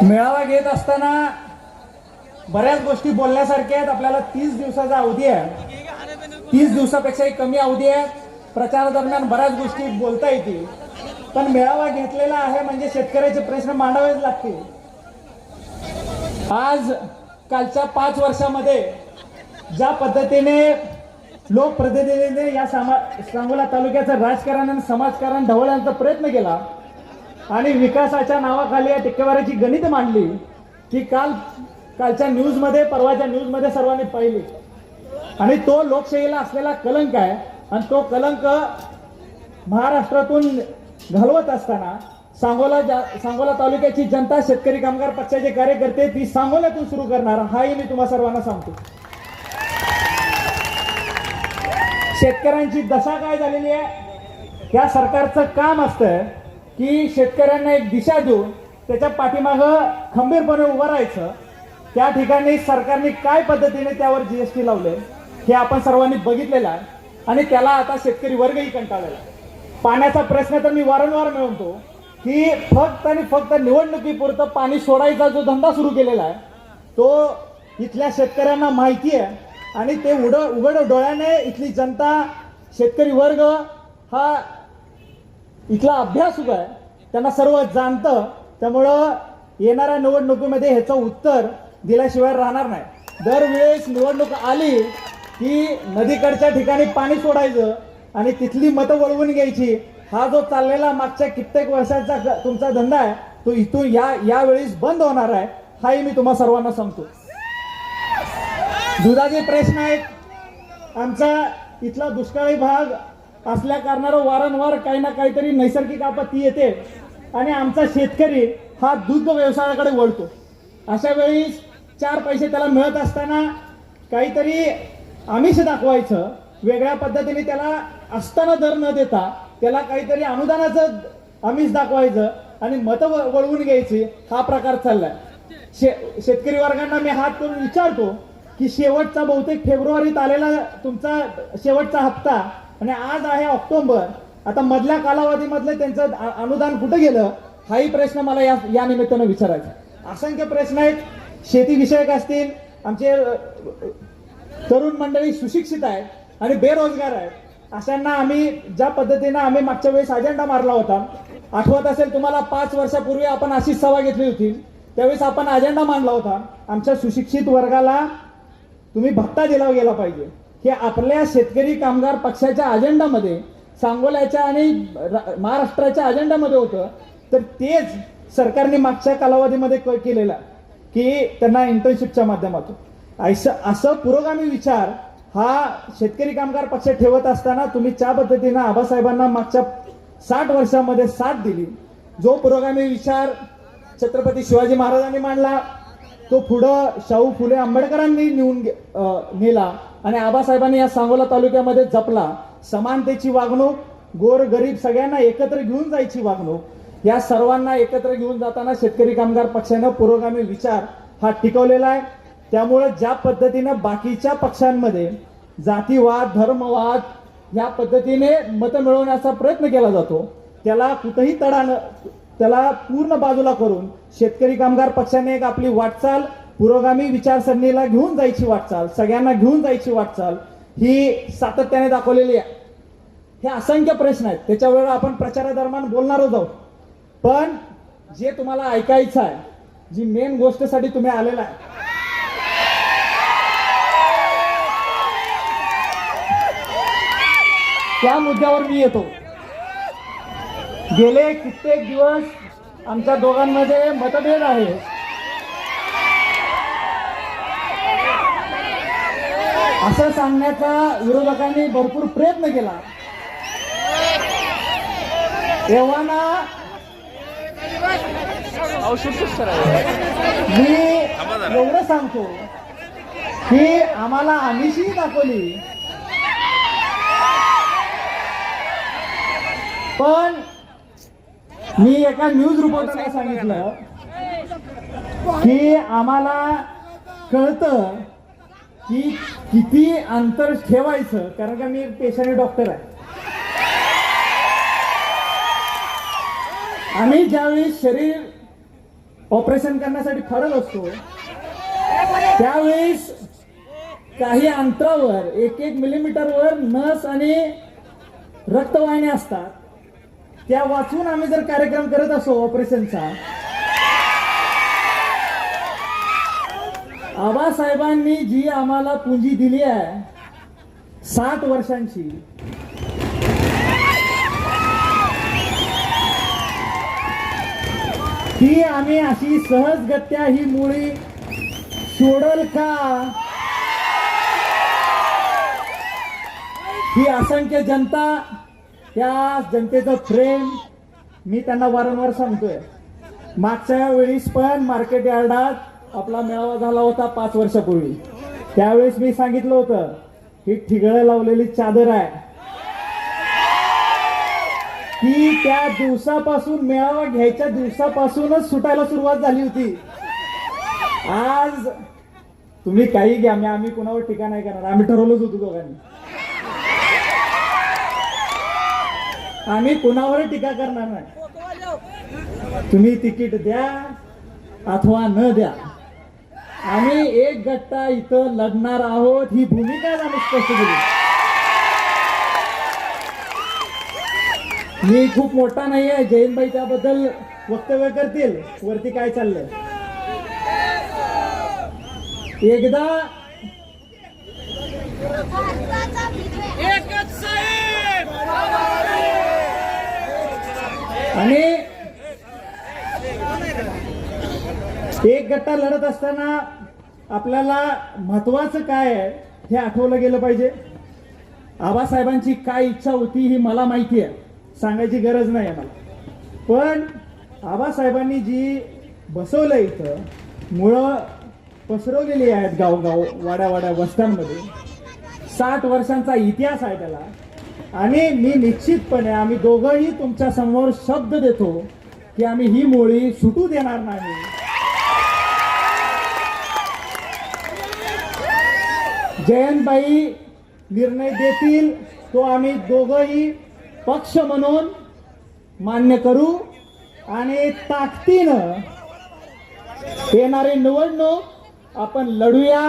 मेळावा घेत असताना बऱ्याच गोष्टी बोलण्यासारख्या आहेत. आपल्याला 30 दिवसाचा अवधी आहे. 30 दिवसापेक्षाही कमी अवधी आहे. प्रचारादरम्यान बऱ्याच गोष्टी बोलता येतील, पण मेळावा घेतलेला आहे म्हणजे शेतकऱ्याचे प्रश्न मांडावेच लागतील. आज कालच्या 5 वर्षामध्ये ज्या पद्धतीने लोकप्रतिनिधींनी या सांगोला तालुक्याचं राजकारण आणि समाजकारण ढवळण्याचा प्रयत्न केला आणि विकासाच्या नावाखाली या टक्केवारीची गणित मांडली की कालच्या न्यूजमध्ये, परवाच्या न्यूजमध्ये सर्वांनी पाहिली. आणि तो लोकशाहीला असलेला कलंक आहे. आणि तो कलंक महाराष्ट्रातून घालवत असताना सांगोला तालुक्याची जनता, शेतकरी कामगार पक्षाचे कार्यकर्ते ती सांगोल्यातून सुरू करणार, हाही मी तुम्हा सर्वांना सांगतो. शेतकऱ्यांची दशा काय झालेली आहे, या सरकारचं काम असतं की शेतकऱ्यांना एक दिशा देऊन त्याच्या पाठीमागं खंबीरपणे उभं राहायचं. त्या ठिकाणी सरकारने काय पद्धतीने त्यावर जीएसटी लावले हे आपण सर्वांनी बघितलेलं आहे आणि त्याला आता शेतकरी वर्गही कंटाळलेला आहे. पाण्याचा प्रश्न तर मी वारंवार म्हणतो की फक्त आणि फक्त निवडणुकीपुरतं पाणी सोडायचा जो धंदा सुरू केलेला आहे तो इथल्या शेतकऱ्यांना माहिती आहे आणि ते उघड डोळ्याने इथली जनता, शेतकरी वर्ग हा इथला अभ्यासक आहे, त्यांना सर्व जाणतं. त्यामुळं येणाऱ्या निवडणुकीमध्ये ह्याचं उत्तर दिल्याशिवाय राहणार नाही. दरवेळेस निवडणूक आली की नदीकडच्या ठिकाणी पाणी सोडायचं आणि तिथली मतं वळवून घ्यायची. हा जो चाललेला मागच्या कित्येक वर्षाचा तुमचा धंदा आहे तो इथून यावेळेस बंद होणार आहे, हाही मी तुम्हा सर्वांना सांगतो. दुधाचे प्रश्न आहेत. आमचा इथला दुष्काळी भाग असल्या कारणानं वारंवार काही ना काहीतरी नैसर्गिक आपत्ती येते आणि आमचा शेतकरी हा दूध व्यवसायाकडे वळतो. अशा वेळी 4 पैसे त्याला मिळत असताना काहीतरी आमिष दाखवायचं, वेगळ्या पद्धतीने त्याला असताना दर न देता त्याला काहीतरी अनुदानाचं आमिष दाखवायचं आणि मतं वळवून घ्यायची, हा प्रकार चाललाय. शेतकरी वर्गांना मी हात करून विचारतो की शेवटचा बहुतेक फेब्रुवारीत आलेला तुमचा शेवटचा हप्ता आणि आज आहे ऑक्टोबर, आता मधल्या कालावधीमधलं त्यांचं अनुदान कुठे गेलं, हाही प्रश्न मला या निमित्तानं विचारायचा. असंख्य प्रश्न आहेत. शेतीविषयक असतील, आमचे तरुण मंडळी सुशिक्षित आहेत आणि बेरोजगार आहेत. अशांना आम्ही ज्या पद्धतीनं आम्ही मागच्या वेळेस अजेंडा मारला होता, आठवत असेल तुम्हाला, 5 वर्षापूर्वी आपण अशीच सभा घेतली होती. त्यावेळेस आपण अजेंडा मांडला होता, आमच्या सुशिक्षित वर्गाला तुम्ही भत्ता दिला गेला पाहिजे. हे आपल्या शेतकरी कामगार पक्षाच्या अजेंडामध्ये, सांगोल्याच्या आणि महाराष्ट्राच्या अजेंडामध्ये होतं. तर तेच सरकारने मागच्या कालावधीमध्ये केलेला की त्यांना इंटर्नशिपच्या माध्यमातून असं पुरोगामी विचार हा शेतकरी कामगार पक्ष ठेवत असताना तुम्ही ज्या पद्धतीनं आबासाहेबांना मागच्या 60 वर्षामध्ये साथ दिली, जो पुरोगामी विचार छत्रपती शिवाजी महाराजांनी मांडला तो पुढं शाहू फुले आंबेडकरांनी नेला आणि आबासाहेबांनी या सांगोला तालुक्यामध्ये जपला. समानतेची वागणूक, गोर गरीब सगळ्यांना एकत्र घेऊन जायची वागणूक, या सर्वांना एकत्र घेऊन जाताना शेतकरी कामगार पक्षानं पुरोगामी विचार हा टिकवलेला आहे. त्यामुळे ज्या पद्धतीनं बाकीच्या पक्षांमध्ये जातीवाद, धर्मवाद या पद्धतीने मतं मिळवण्याचा प्रयत्न केला जातो, त्याला कुठेही तडा न, त्याला पूर्ण बाजूला करून शेतकरी कामगार पक्षाने एक आपली वाटचाल, पुरोगामी विचारसरणीला घेऊन जायची वाटचाल, सगळ्यांना घेऊन जायची वाटचाल ही सातत्याने दाखवलेली आहे. हे असंख्य प्रश्न आहेत, त्याच्यावर आपण प्रचारादरम्यान बोलणारच आहोत. पण जे तुम्हाला ऐकायचं आहे, जी मेन गोष्टसाठी तुम्ही आलेला आहे, त्या मुद्द्यावर मी येतो. गेले कित्येक दिवस आमच्या दोघांमध्ये मतभेद आहे. असं सांगण्याचा विरोधकांनी भरपूर प्रयत्न केला. तेव्हा मी एवढं सांगतो की आम्हाला आमिषही दाखवली, पण मी एका न्यूज रिपोर्टरला सांगितलं की आम्हाला कळतं की किती अंतर ठेवायचं, कारण का मी पेशाने डॉक्टर आहे. आम्ही ज्यावेळी शरीर ऑपरेशन करण्यासाठी फरक असतो, त्यावेळेस काही अंतरावर 1-1 मिलीमीटरवर नस आणि रक्तवाहिन्या असतात, त्या वाचून आम्ही जर कार्यक्रम करत असो ऑपरेशनचा, आबासाहेबांनी जी आम्हाला पुंजी दिली आहे 60 वर्षांची, ती आम्ही अशी सहजगत्या ही मुळी सोडल का? ही असंख्य जनता, त्या जनतेचं प्रेम मी त्यांना वारंवार सांगतोय. मागच्या वेळेस पण मार्केट यार्डात आपला मेळावा झाला होता 5 वर्षापूर्वी. त्यावेळेस मी सांगितलं होतं ही ठिगळं लावलेली चादर आहे, ती त्या दिवसापासून, मेळावा घ्यायच्या दिवसापासूनच सुटायला सुरुवात झाली होती. आज तुम्ही काही घ्या, आम्ही कुणावर टीका नाही करणार. आम्ही ठरवलंच होतो दोघांनी, आम्ही कुणावर टीका करणार नाही. तुम्ही तिकीट द्या अथवा न द्या, आम्ही एक गट्टा इथं लढणार आहोत, ही भूमिका आम्ही स्पष्ट केली. मी खूप मोठा नाहीये, जयंतभाई त्याबद्दल वक्तव्य करतील वरती काय चाललंय. एकदा आणि एक गट्टा लढत असताना आपल्याला महत्वाचं काय आहे हे आठवलं गेलं पाहिजे. आबासाहेबांची काय इच्छा होती ही मला माहिती आहे, सांगायची गरज नाही आहे मला. पण आबासाहेबांनी जी बसवलं इथं, मुळं पसरवलेली आहेत गावगाव, वाड्या वस्त्यांमध्ये, 60 वर्षांचा इतिहास आहे त्याला. आणि मी निश्चितपणे, आम्ही दोघंही तुमच्या समोर शब्द देतो की आम्ही ही मोळी सुटू देणार नाही. जयंतभाई निर्णय देतील तो आम्ही दोघंही पक्ष म्हणून मान्य करू आणि ताकदीनं येणारी निवडणूक आपण लढूया.